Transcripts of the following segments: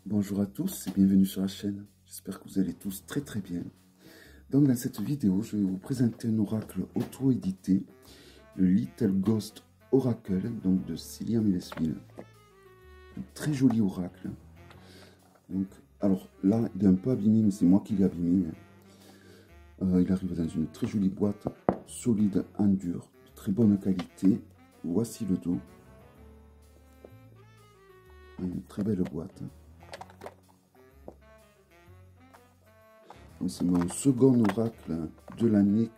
Bonjour à tous et bienvenue sur la chaîne. J'espère que vous allez tous très bien. Donc dans cette vidéo, je vais vous présenter un oracle auto-édité, le Little Ghost Oracle, donc de Célia Millesville. Un très joli oracle. Donc, alors là, il est un peu abîmé, mais c'est moi qui l'ai abîmé. Il arrive dans une très jolie boîte, solide en dur, de très bonne qualité. Voici le dos. Une très belle boîte. C'est mon second oracle de l'année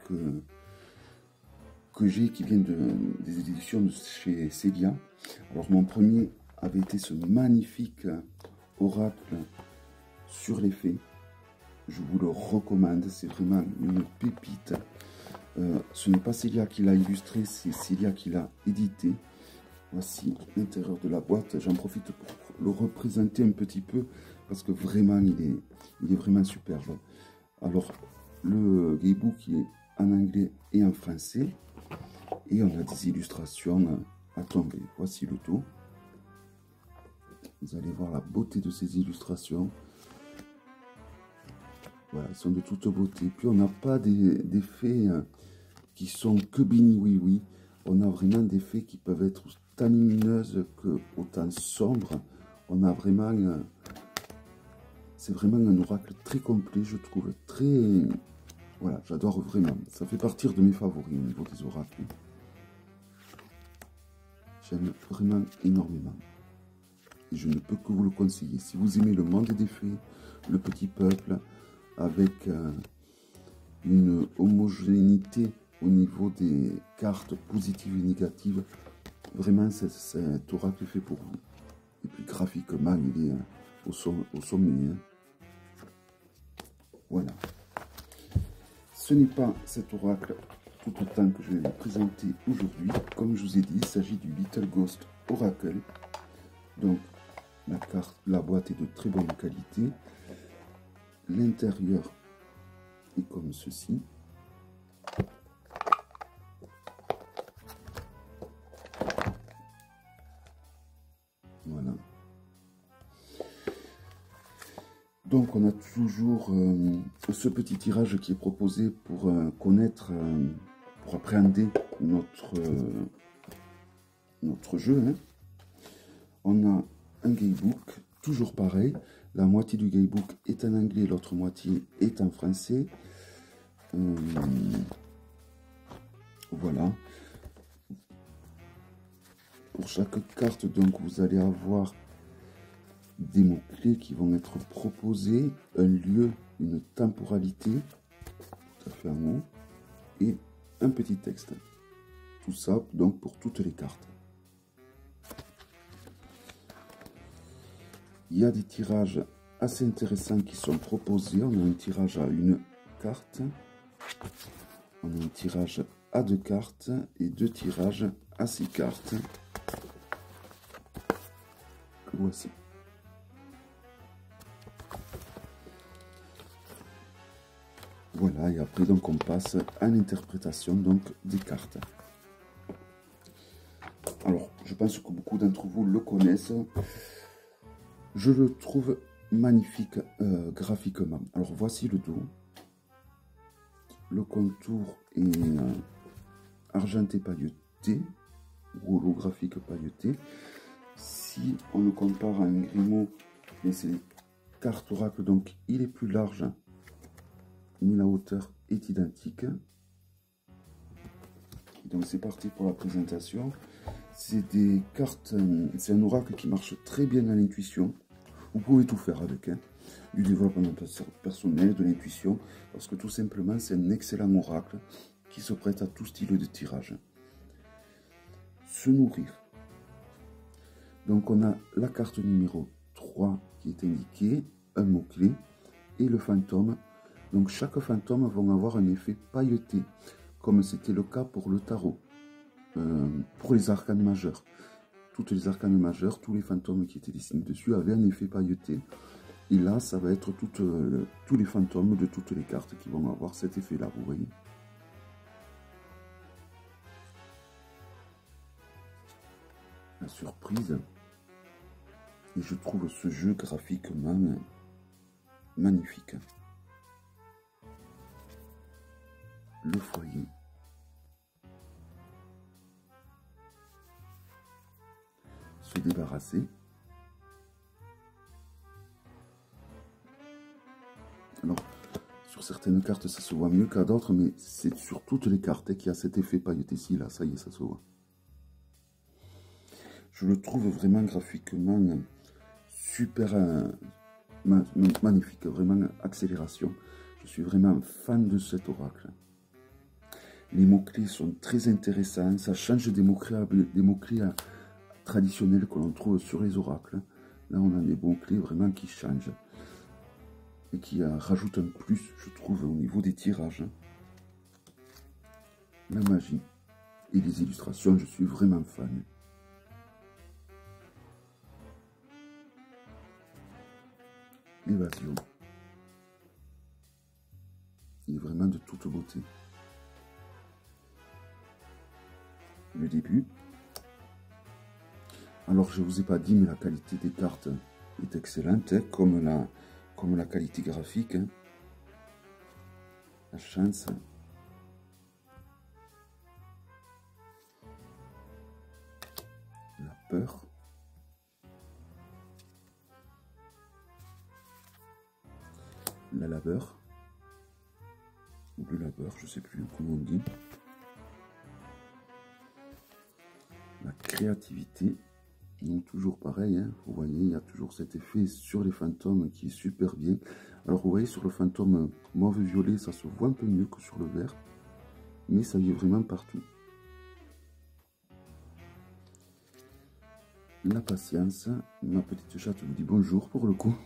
que j'ai, qui vient des éditions de chez Célia. Alors mon premier avait été ce magnifique oracle sur les fées. Je vous le recommande, c'est vraiment une pépite. Ce n'est pas Célia qui l'a illustré, c'est Célia qui l'a édité. Voici l'intérieur de la boîte. J'en profite pour le représenter un petit peu parce que vraiment il est vraiment superbe. Alors le gaybook est en anglais et en français et on a des illustrations à tomber. Voici le tout. Vous allez voir la beauté de ces illustrations. Voilà, elles sont de toute beauté. Puis on n'a pas des fées qui sont que béni oui oui. On a vraiment des fées qui peuvent être autant lumineuses que autant sombres. On a vraiment, c'est vraiment un oracle très complet, je trouve, très, voilà, j'adore vraiment. Ça fait partie de mes favoris au niveau des oracles. J'aime vraiment énormément. Et je ne peux que vous le conseiller. Si vous aimez le monde des fées, le petit peuple, avec une homogénéité au niveau des cartes positives et négatives, vraiment cet oracle est fait pour vous. Et puis graphiquement, il est au sommet. Hein. Voilà. Ce n'est pas cet oracle tout autant que je vais vous présenter aujourd'hui. Comme je vous ai dit, il s'agit du Little Ghost Oracle. Donc, la boîte est de très bonne qualité. L'intérieur est comme ceci. Voilà. Donc on a toujours ce petit tirage qui est proposé pour connaître, pour appréhender notre jeu. Hein. On a un gaybook, toujours pareil. La moitié du gaybook est en anglais, l'autre moitié est en français. Voilà. Pour chaque carte, donc, vous allez avoir des mots-clés qui vont être proposés, un lieu, une temporalité, tout à fait en haut, et un petit texte. Tout ça, donc, pour toutes les cartes. Il y a des tirages assez intéressants qui sont proposés. On a un tirage à une carte, on a un tirage à 2 cartes et 2 tirages à 6 cartes. Que voici. Voilà, et après donc on passe à l'interprétation donc des cartes. Alors, je pense que beaucoup d'entre vous le connaissent. Je le trouve magnifique graphiquement. Alors voici le dos. Le contour est argenté pailleté, ou holographique pailleté. Si on le compare à un Grimaud, c'est les cartes oracle, donc il est plus large, mais la hauteur est identique. Donc c'est parti pour la présentation. C'est des cartes, c'est un oracle qui marche très bien à l'intuition. Vous pouvez tout faire avec, hein. Du développement personnel, de l'intuition, parce que tout simplement c'est un excellent oracle qui se prête à tout style de tirage. Se nourrir. Donc on a la carte numéro 3 qui est indiquée, un mot-clé, et le fantôme. Donc chaque fantôme va avoir un effet pailleté, comme c'était le cas pour le tarot, pour les arcanes majeures. Toutes les arcanes majeures, tous les fantômes qui étaient dessinés dessus avaient un effet pailleté. Et là, ça va être tous les fantômes de toutes les cartes qui vont avoir cet effet-là, vous voyez. La surprise. Et je trouve ce jeu graphiquement magnifique. Le foyer. Se débarrasser. Alors, sur certaines cartes, ça se voit mieux qu'à d'autres, mais c'est sur toutes les cartes qu'il y a cet effet pailleté-ci, là, ça y est, ça se voit. Je le trouve vraiment graphiquement super magnifique, vraiment accélération. Je suis vraiment fan de cet oracle. Les mots-clés sont très intéressants, ça change des mots-clés traditionnels que l'on trouve sur les oracles. Là, on a des mots-clés vraiment qui changent et qui rajoutent un plus, je trouve, au niveau des tirages. La magie et les illustrations, je suis vraiment fan. L'évasion. Il est vraiment de toute beauté. Le début. Alors, je ne vous ai pas dit, mais la qualité des cartes est excellente, hein, comme la qualité graphique. Hein. La chance. La peur. La labeur. Ou le labeur, je ne sais plus comment on dit. La créativité. Donc toujours pareil, hein, vous voyez, il y a toujours cet effet sur les fantômes qui est super bien. Alors vous voyez, sur le fantôme mauve-violet, ça se voit un peu mieux que sur le vert. Mais ça y est vraiment partout. La patience. Ma petite chatte vous dit bonjour pour le coup.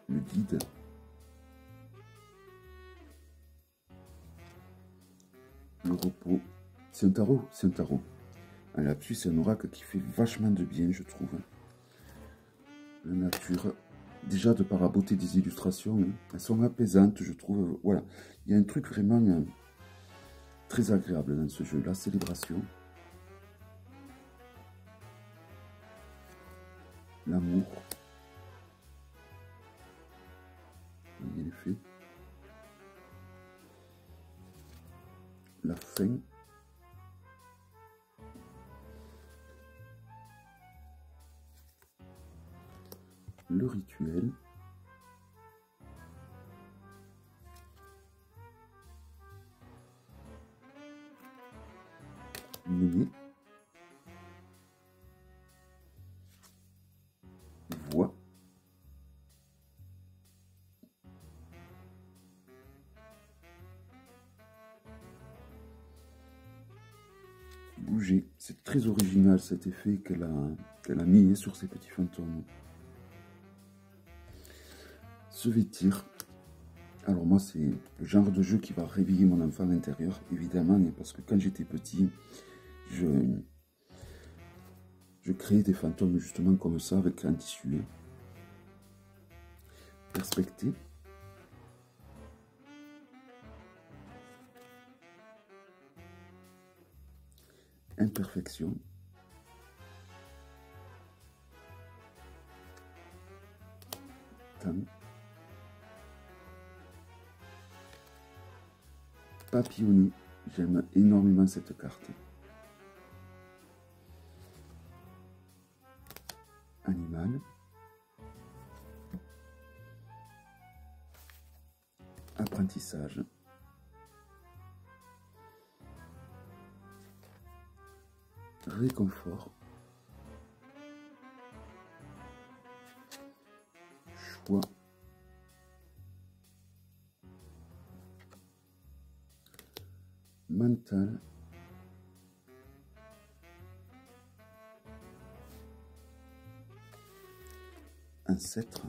Le guide. Le repos. C'est un tarot, c'est un tarot. Là-dessus, c'est un oracle qui fait vachement de bien, je trouve. La nature. Déjà, de par la beauté des illustrations, hein, elles sont apaisantes, je trouve. Voilà, il y a un truc vraiment très agréable dans ce jeu. La célébration. L'amour. Vous voyez l'effet. La fin. Le rituel. Mener. Voix. Bouger. C'est très original cet effet qu'elle a mis sur ces petits fantômes. Se vêtir. Alors moi, c'est le genre de jeu qui va réveiller mon enfant intérieur, évidemment, parce que quand j'étais petit, je créais des fantômes justement comme ça, avec un tissu. Perspective. Imperfection. Temps. Papillonner. J'aime énormément cette carte. Animal. Apprentissage. Réconfort. Choix. Mental. Ancêtre.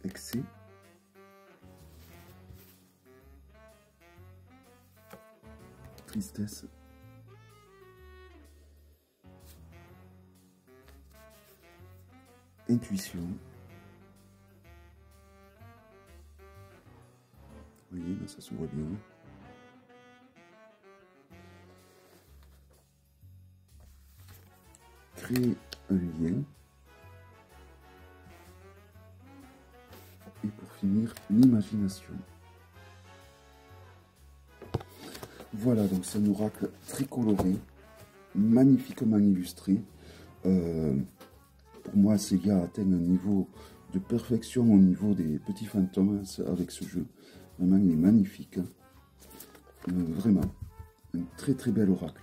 Excès. Tristesse. Intuition. Vous voyez, là, ça se voit bien. Créer un lien. Et pour finir, l'imagination. Voilà, donc c'est un oracle très coloré, magnifiquement illustré. Pour moi, Sega atteint un niveau de perfection au niveau des petits fantômes avec ce jeu. Vraiment, il est magnifique. Vraiment, un très très bel oracle.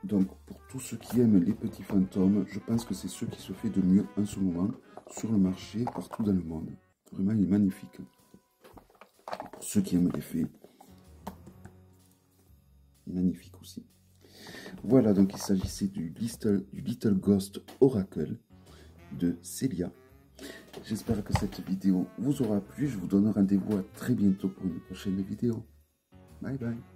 Donc, pour tous ceux qui aiment les petits fantômes, je pense que c'est ce qui se fait de mieux en ce moment sur le marché, partout dans le monde. Vraiment, il est magnifique. Pour ceux qui aiment les fées, magnifique aussi. Voilà, donc il s'agissait du Little Ghost Oracle de Célia. J'espère que cette vidéo vous aura plu. Je vous donne rendez-vous à très bientôt pour une prochaine vidéo. Bye bye.